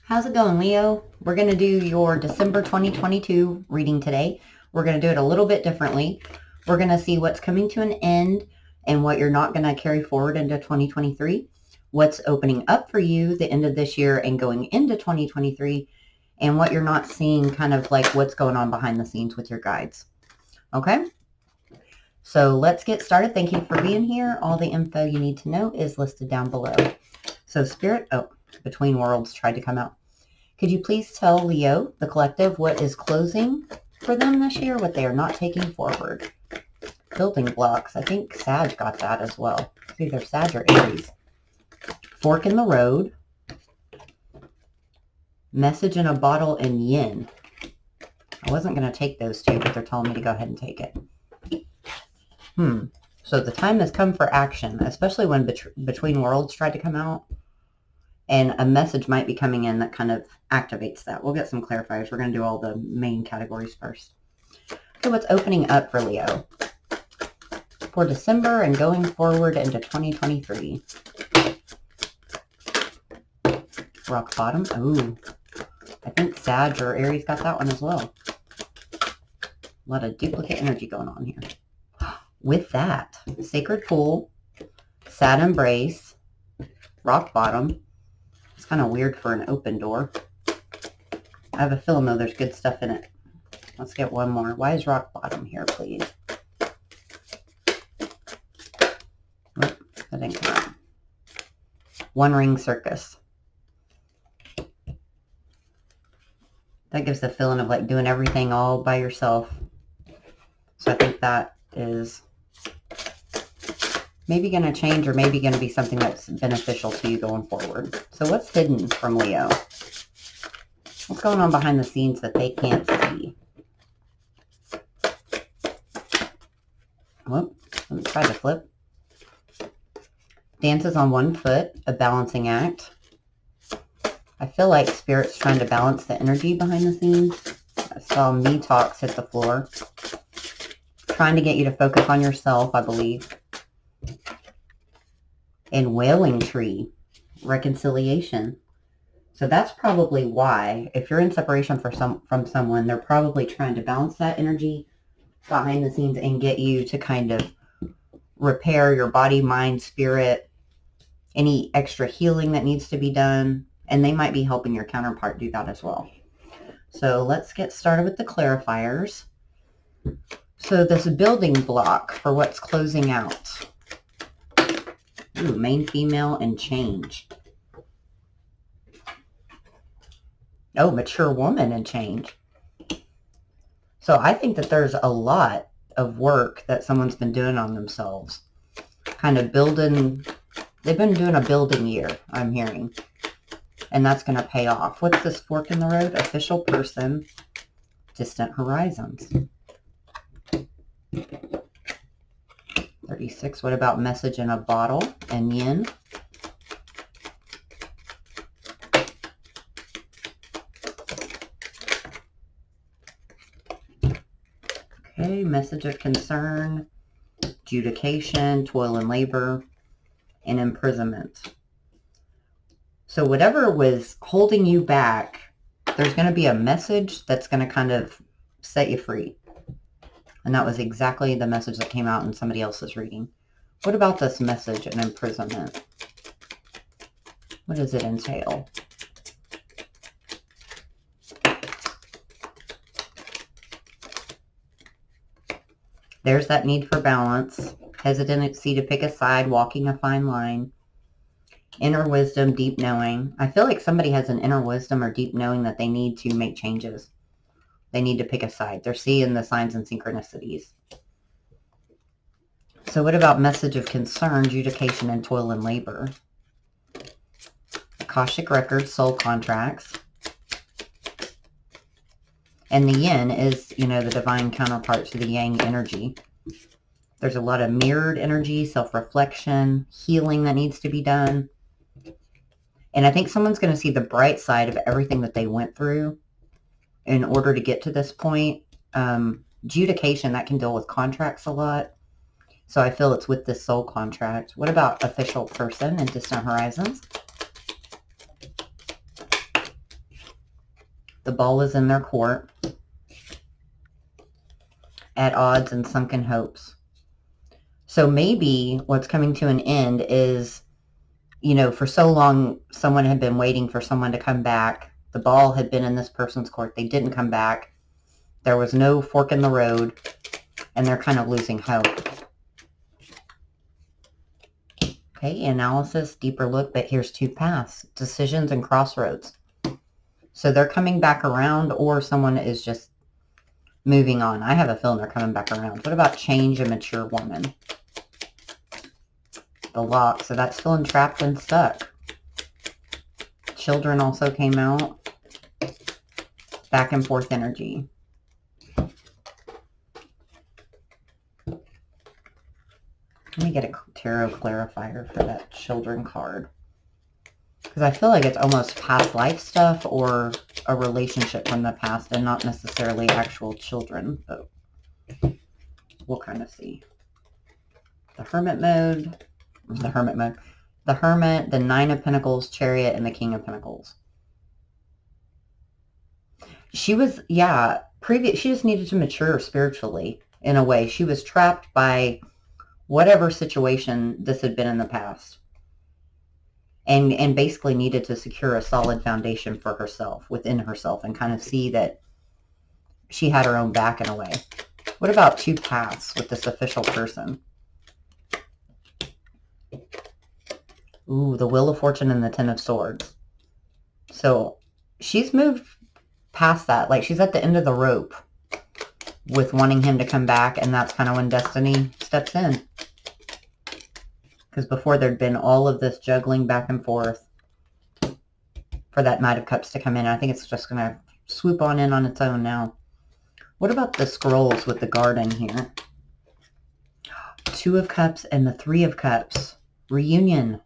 How's it going, Leo? We're going to do your December 2022 reading today. We're going to do it a little bit differently. We're going to see what's coming to an end and what you're not going to carry forward into 2023, what's opening up for you the end of this year and going into 2023, and what you're not seeing, kind of like what's going on behind the scenes with your guides. Okay? So let's get started. Thank you for being here. All the info you need to know is listed down below. So Spirit, Between Worlds tried to come out. Could you please tell Leo, the collective, what is closing for them this year, what they are not taking forward? Building blocks. I think Sag got that as well. It's either Sag or Aries. Fork in the road. Message in a bottle and yin. I wasn't going to take those two, but they're telling me to go ahead and take it. So the time has come for action, especially when Between Worlds tried to come out. And a message might be coming in that kind of activates that. We'll get some clarifiers. We're going to do all the main categories first. So what's opening up for Leo for December and going forward into 2023? Rock bottom. Ooh, I think Sag or Aries got that one as well. A lot of duplicate energy going on here. With that, Sacred Pool, Sad Embrace, Rock Bottom. It's kind of weird for an open door. I have a feeling, though, there's good stuff in it. Let's get one more. Why is Rock Bottom here, please? Oh, that didn't come out. One Ring Circus. That gives the feeling of like doing everything all by yourself. So I think that is maybe going to change, or maybe going to be something that's beneficial to you going forward. So what's hidden from Leo? What's going on behind the scenes that they can't see? Whoop, let me try to flip. Dances on one foot, a balancing act. I feel like Spirit's trying to balance the energy behind the scenes. I saw Me Talks hit the floor. Trying to get you to focus on yourself, I believe. And Wailing Tree, reconciliation. So that's probably why, if you're in separation from someone, they're probably trying to balance that energy behind the scenes and get you to kind of repair your body, mind, spirit, any extra healing that needs to be done. And they might be helping your counterpart do that as well. So let's get started with the clarifiers. So this building block for what's closing out. Ooh, main female and change. Oh, mature woman and change. So I think that there's a lot of work that someone's been doing on themselves. Kind of building. They've been doing a building year, I'm hearing. And that's going to pay off. What's this fork in the road? Official person. Distant horizons. 36. What about message in a bottle and yin? Okay, message of concern, adjudication, toil and labor, and imprisonment. So whatever was holding you back, there's going to be a message that's going to kind of set you free. And that was exactly the message that came out in somebody else's reading. What about this message and imprisonment? What does it entail? There's that need for balance, hesitancy to pick a side, walking a fine line, inner wisdom, deep knowing. I feel like somebody has an inner wisdom or deep knowing that they need to make changes. They need to pick a side. They're seeing the signs and synchronicities. So what about message of concern, adjudication, and toil and labor? Akashic records, soul contracts. And the yin is, the divine counterpart to the yang energy. There's a lot of mirrored energy, self-reflection, healing that needs to be done. And I think someone's going to see the bright side of everything that they went through in order to get to this point. Adjudication, that can deal with contracts a lot. So I feel it's with this soul contract. What about official person and distant horizons? The ball is in their court. At odds and sunken hopes. So maybe what's coming to an end is, you know, for so long, someone had been waiting for someone to come back. The ball had been in this person's court. They didn't come back. There was no fork in the road, and they're kind of losing hope. Okay, analysis, deeper look, but here's two paths, decisions and crossroads. So they're coming back around, or someone is just moving on. I have a feeling they're coming back around. What about change, a mature woman? The lock, so that's feeling trapped and stuck. Children also came out. Back and forth energy. Let me get a tarot clarifier for that children card. Because I feel like it's almost past life stuff or a relationship from the past and not necessarily actual children. But we'll kind of see. The Hermit mode. The Hermit mode. The Hermit, the Nine of Pentacles, Chariot, and the King of Pentacles. She was, yeah, she just needed to mature spiritually in a way. She was trapped by whatever situation this had been in the past. And basically needed to secure a solid foundation for herself, within herself, and kind of see that she had her own back in a way. What about two paths with this official person? Ooh, the Wheel of Fortune and the Ten of Swords. So she's moved past that. Like she's at the end of the rope with wanting him to come back, and that's kind of when destiny steps in. Because before there'd been all of this juggling back and forth for that Knight of Cups to come in. I think it's just going to swoop on in on its own now. What about the scrolls with the garden here? Two of Cups and the Three of Cups. Reunion.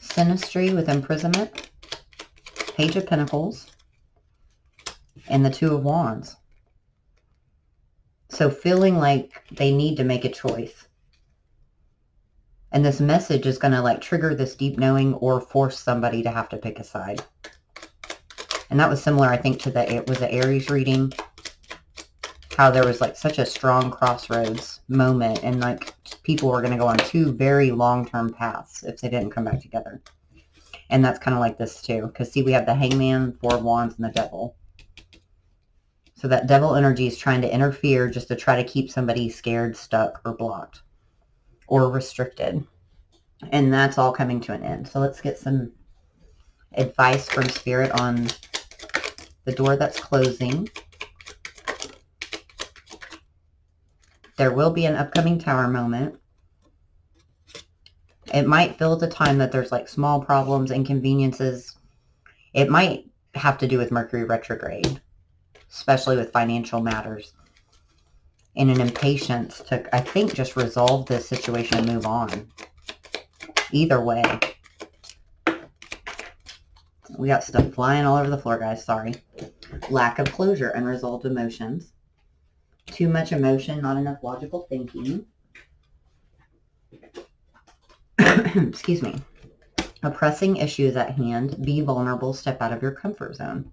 Sinistry with imprisonment. Page of Pentacles. And the Two of Wands. So feeling like they need to make a choice. And this message is going to like trigger this deep knowing or force somebody to have to pick a side. And that was similar, I think, to it was an Aries reading. How there was like such a strong crossroads moment. And like people were going to go on two very long-term paths if they didn't come back together. And that's kind of like this too. Because see, we have the Hangman, Four of Wands, and the Devil. So that devil energy is trying to interfere just to try to keep somebody scared, stuck, or blocked. Or restricted. And that's all coming to an end. So let's get some advice from Spirit on the door that's closing. There will be an upcoming Tower moment. It might feel at the time that there's like small problems, inconveniences. It might have to do with Mercury retrograde, especially with financial matters. And an impatience to, I think, just resolve this situation and move on. Either way. We got stuff flying all over the floor, guys. Sorry. Lack of closure, unresolved emotions. Too much emotion, not enough logical thinking. Excuse me. Oppressing issues at hand. Be vulnerable. Step out of your comfort zone.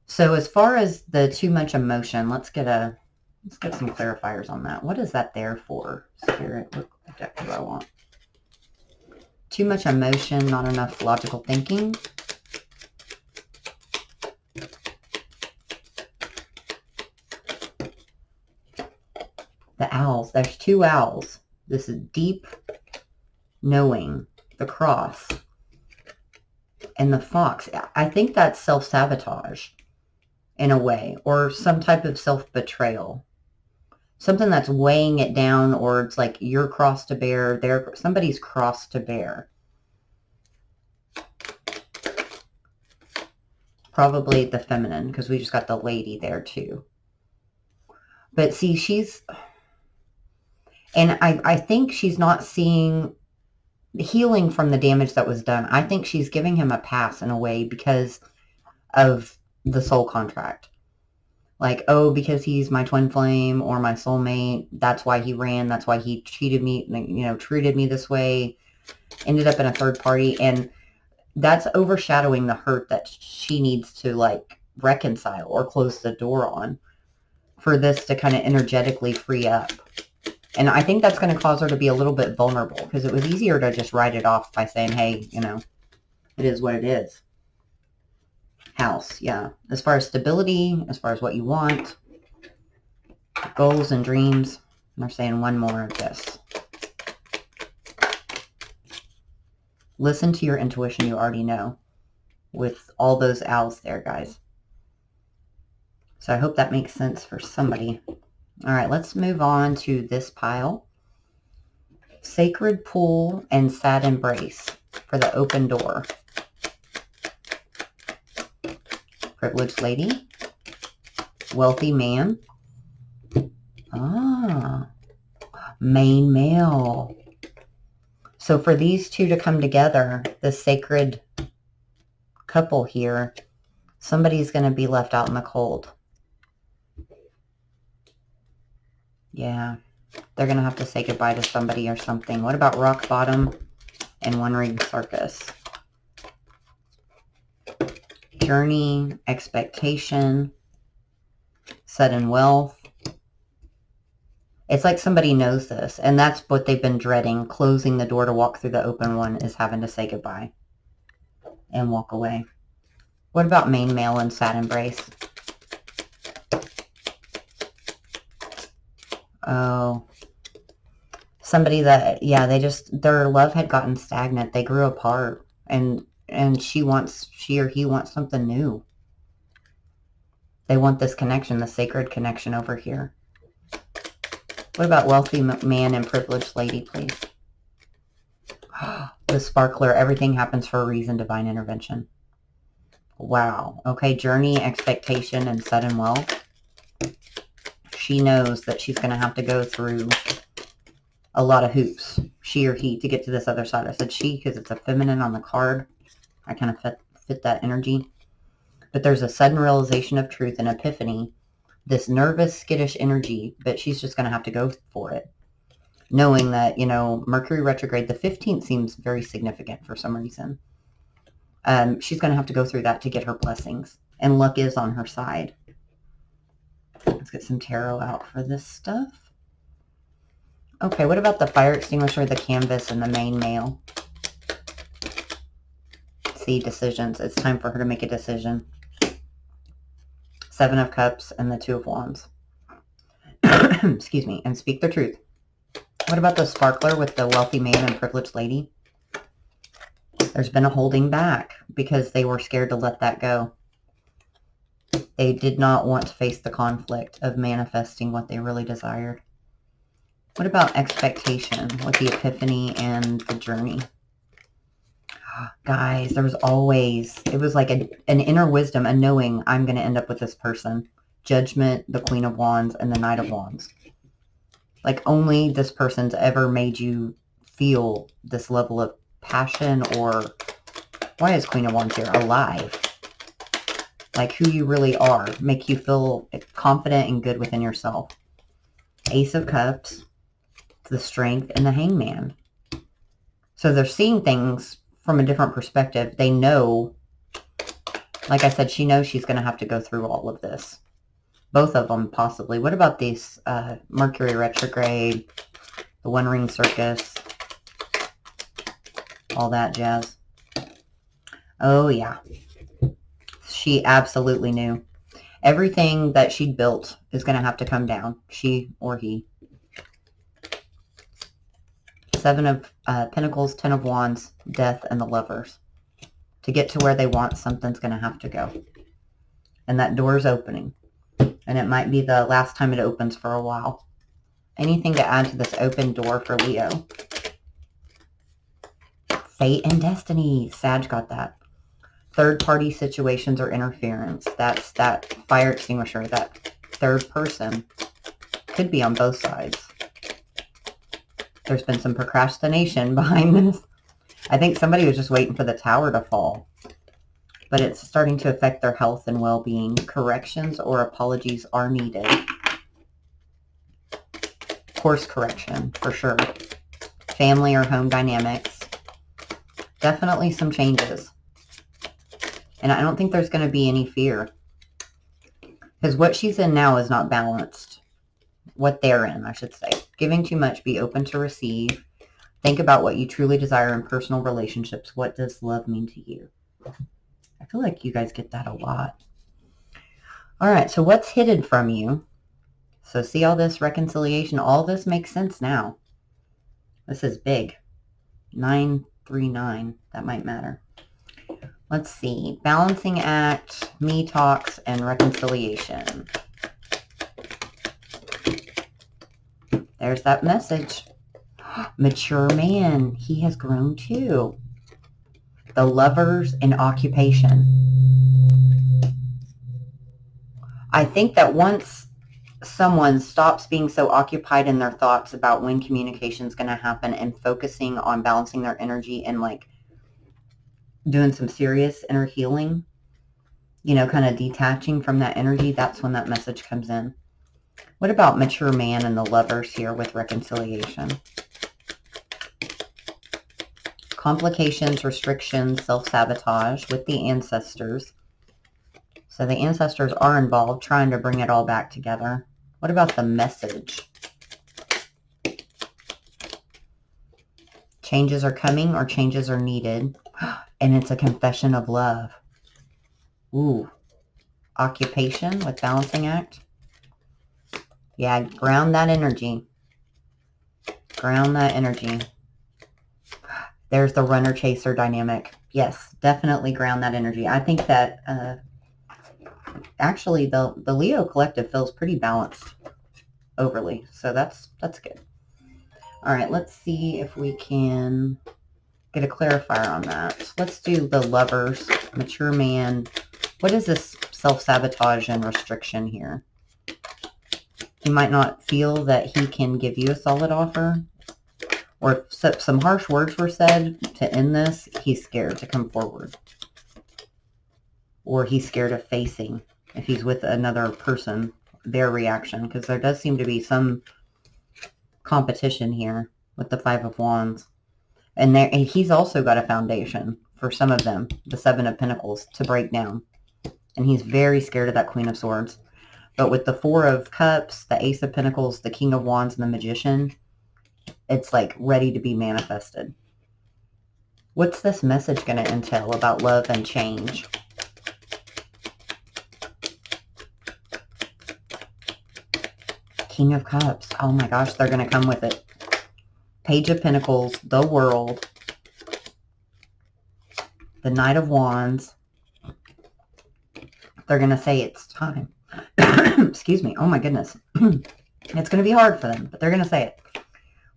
So as far as the too much emotion, let's get some clarifiers on that. What is that there for, Spirit? What deck do I want? Too much emotion, not enough logical thinking. The owls. There's two owls. This is deep knowing. The cross. And the fox. I think that's self-sabotage in a way. Or some type of self-betrayal. Something that's weighing it down, or it's like your cross to bear, somebody's cross to bear. Probably the feminine, because we just got the lady there too. But see, and I think she's not seeing healing from the damage that was done. I think she's giving him a pass in a way because of the soul contract. Like, oh, because he's my twin flame or my soulmate, that's why he ran, that's why he cheated me, you know, treated me this way, ended up in a third party. And that's overshadowing the hurt that she needs to like reconcile or close the door on for this to kind of energetically free up. And I think that's going to cause her to be a little bit vulnerable, because it was easier to just write it off by saying, hey, you know, it is what it is. House, yeah. As far as stability, as far as what you want, goals and dreams, and they're saying one more of this. Listen to your intuition, you already know, with all those owls there, guys. So I hope that makes sense for somebody. All right, let's move on to this pile. Sacred Pool and Sad Embrace for the open door. Privileged Lady. Wealthy Man. Ah, main male. So for these two to come together, the sacred couple here, somebody's going to be left out in the cold. Yeah, they're going to have to say goodbye to somebody or something. What about Rock Bottom and One Ring Circus? Journey, expectation, sudden wealth. It's like somebody knows this, and that's what they've been dreading. Closing the door to walk through the open one is having to say goodbye and walk away. What about main male and sad embrace? Oh, somebody that, yeah, their love had gotten stagnant. They grew apart, and she or he wants something new. They want this connection, the sacred connection over here. What about wealthy man and privileged lady, please? The sparkler, everything happens for a reason, divine intervention. Wow. Okay, journey, expectation, and sudden wealth. She knows that she's going to have to go through a lot of hoops, she or he, to get to this other side. I said she because it's a feminine on the card. I kind of fit that energy. But there's a sudden realization of truth and epiphany. This nervous, skittish energy, but she's just going to have to go for it. Knowing that, you know, Mercury retrograde, the 15th seems very significant for some reason. She's going to have to go through that to get her blessings. And luck is on her side. Let's get some tarot out for this stuff. Okay, what about the fire extinguisher, the canvas, and the main male? See, decisions. It's time for her to make a decision. Seven of Cups and the Two of Wands. Excuse me. And speak the truth. What about the sparkler with the wealthy man and privileged lady? There's been a holding back because they were scared to let that go. They did not want to face the conflict of manifesting what they really desired. What about expectation with the epiphany and the journey? Guys, there was always, it was like an inner wisdom, a knowing I'm going to end up with this person. Judgment, the Queen of Wands, and the Knight of Wands. Like only this person's ever made you feel this level of passion, or why is Queen of Wands here? Alive. Like who you really are. Make you feel confident and good within yourself. Ace of Cups, the Strength, and the Hangman. So they're seeing things from a different perspective. They know, like I said, she knows she's going to have to go through all of this. Both of them, possibly. What about these Mercury retrograde, the One Ring Circus, all that jazz? Oh, yeah. She absolutely knew. Everything that she'd built is going to have to come down. She or he. Seven of Pentacles, Ten of Wands, Death, and the Lovers. To get to where they want, something's going to have to go. And that door's opening. And it might be the last time it opens for a while. Anything to add to this open door for Leo? Fate and destiny. Sag got that. Third-party situations or interference. That's that fire extinguisher. That third person could be on both sides. There's been some procrastination behind this. I think somebody was just waiting for the tower to fall. But it's starting to affect their health and well-being. Corrections or apologies are needed. Course correction, for sure. Family or home dynamics. Definitely some changes. And I don't think there's going to be any fear. Because what she's in now is not balanced. What they're in, I should say. Giving too much, be open to receive. Think about what you truly desire in personal relationships. What does love mean to you? I feel like you guys get that a lot. All right, so what's hidden from you? So see all this reconciliation, all this makes sense now. This is big. 939, that might matter. Let's see. Balancing act, me talks, and reconciliation. There's that message. Mature man. He has grown too. The lovers and occupation. I think that once someone stops being so occupied in their thoughts about when communication is going to happen and focusing on balancing their energy and like doing some serious inner healing, you know, kind of detaching from that energy, that's when that message comes in. What about mature man and the lovers here with reconciliation? Complications, restrictions, self-sabotage with the ancestors. So the ancestors are involved trying to bring it all back together. What about the message? Changes are coming or changes are needed. And it's a confession of love. Ooh. Occupation with balancing act. Yeah, ground that energy. Ground that energy. There's the runner-chaser dynamic. Yes, definitely ground that energy. I think that actually the Leo collective feels pretty balanced overly. So that's good. All right, let's see if we can get a clarifier on that. Let's do the lovers, mature man. What is this self-sabotage and restriction here? He might not feel that he can give you a solid offer. Or if some harsh words were said to end this, he's scared to come forward. Or he's scared of facing, if he's with another person, their reaction. Because there does seem to be some competition here with the Five of Wands. And he's also got a foundation for some of them, the Seven of Pentacles, to break down. And he's very scared of that Queen of Swords. But with the Four of Cups, the Ace of Pentacles, the King of Wands, and the Magician, it's like ready to be manifested. What's this message going to entail about love and change? King of Cups. Oh my gosh, they're going to come with it. Page of Pentacles, the World, the Knight of Wands. They're going to say it's time. Excuse me. Oh my goodness. It's going to be hard for them, but they're going to say it.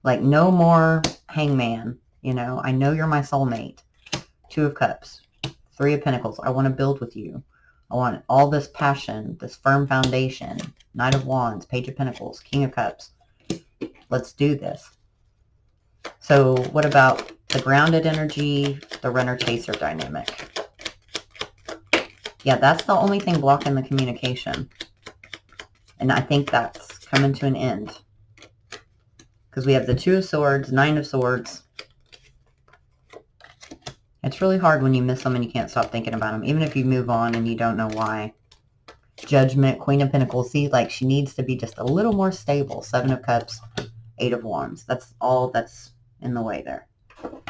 Like, no more hangman. You know, I know you're my soulmate. Two of Cups. Three of Pentacles. I want to build with you. I want all this passion, this firm foundation. Knight of Wands, Page of Pentacles, King of Cups. Let's do this. So what about the grounded energy, the runner-chaser dynamic? Yeah, that's the only thing blocking the communication. And I think that's coming to an end. Because we have the Two of Swords, Nine of Swords. It's really hard when you miss them and you can't stop thinking about them. Even if you move on and you don't know why. Judgment, Queen of Pentacles. See, like she needs to be just a little more stable. Seven of Cups, Eight of Wands. That's all that's in the way there. All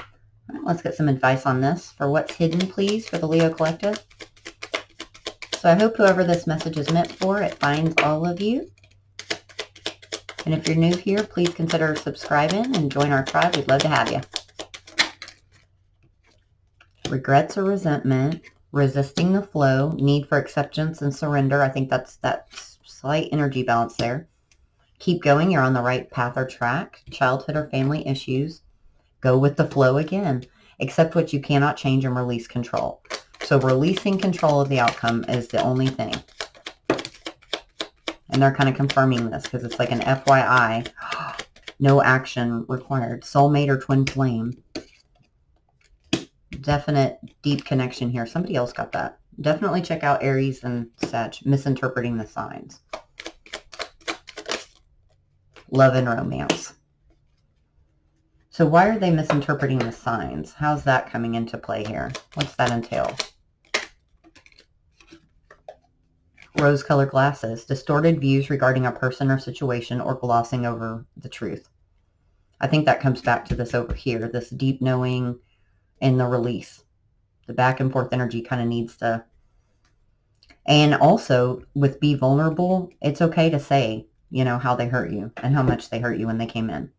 right, let's get some advice on this. For what's hidden, please, for the Leo Collective. So I hope whoever this message is meant for, it finds all of you. And if you're new here, please consider subscribing and join our tribe. We'd love to have you. Regrets or resentment, resisting the flow, need for acceptance and surrender. I think that's that slight energy balance there. Keep going. You're on the right path or track. Childhood or family issues. Go with the flow again. Accept what you cannot change and release control. So releasing control of the outcome is the only thing. And they're kind of confirming this because it's like an FYI. No action required. Soulmate or twin flame. Definite deep connection here. Somebody else got that. Definitely check out Aries and Sag. Misinterpreting the signs. Love and romance. So why are they misinterpreting the signs? How's that coming into play here? What's that entail? Rose-colored glasses. Distorted views regarding a person or situation or glossing over the truth. I think that comes back to this over here, this deep knowing and the release. The back and forth energy kind of needs to... And also, with be vulnerable, it's okay to say, you know, how they hurt you and how much they hurt you when they came in.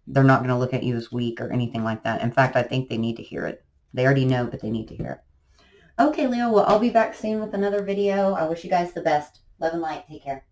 They're not going to look at you as weak or anything like that. In fact, I think they need to hear it. They already know, but they need to hear it. Okay, Leo, well, I'll be back soon with another video. I wish you guys the best. Love and light. Take care.